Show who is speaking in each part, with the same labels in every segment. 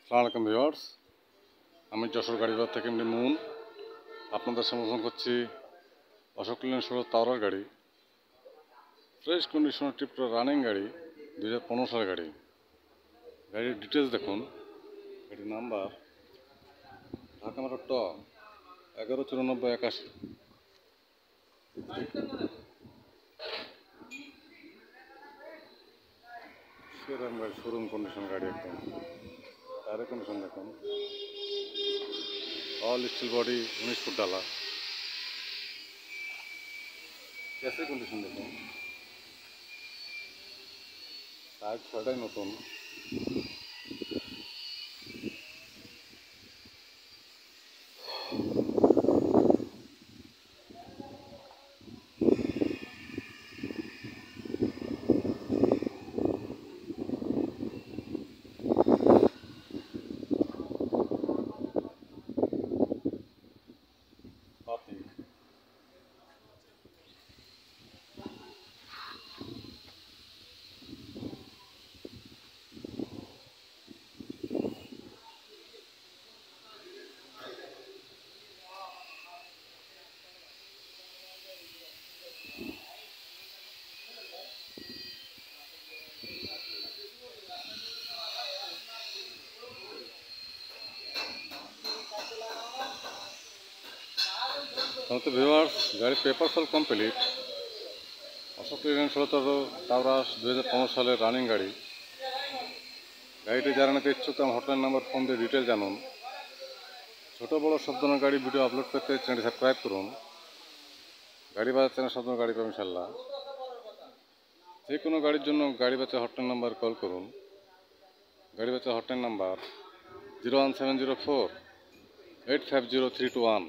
Speaker 1: আসসালামু আলাইকুম ভিউয়ার্স, আমি যশোর গাড়িবাজার থেকে এমনি মুন আপনাদের সমর্থন করছি। অশোক লেল্যান্ড 16 তাওরার গাড়ি, ফ্রেশ কন্ডিশনের টিপটা রানিং গাড়ি, 2015 সালের গাড়ি। গাড়ির ডিটেলস দেখুন। গাড়ির নাম্বার ঢাকা মেট্রো ট 119481। সেরকম গাড়ি, শোরুম কন্ডিশন গাড়ি একদম। টায়ারের কন্ডিশন দেখুন, অল স্টিল বডি, 19 ফুট ডালা। গ্যাসের কন্ডিশন দেখুন, টায়ার ছয়টাই নতুন। পাতি তো ভিউয়ার্স, গাড়ির পেপার সল কমপ্লিট। অশোক লেল্যান্ড 16 তাওরা 2015 সালের রানিং গাড়ি। গাড়িটি যারা নিতে ইচ্ছুক আমার হটলাইন নাম্বার ফোন দিয়ে ডিটেল জানুন। ছোটো বড়ো সব ধরনের গাড়ি ভিডিও আপলোড করতে চ্যানেলটি সাবস্ক্রাইব করুন। গাড়ি বাজার চ্যানেল সব ধরনের গাড়ি পাবেন ইনশাল্লাহ। যে কোনো গাড়ির জন্য গাড়ি বাজার হটলাইন নাম্বার কল করুন। গাড়ি বাজার হটলাইন নাম্বার 01704-850-321।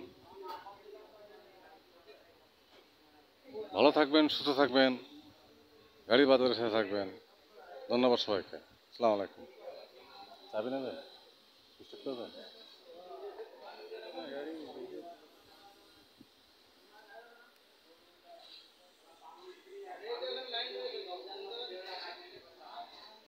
Speaker 1: ভালো থাকবেন, সুস্থ থাকবেন, গাড়ি বাজারের সাথে থাকবেন। ধন্যবাদ সবাইকে। আসসালামু আলাইকুম। চাবি নেবেন? স্টার্ট করবেন?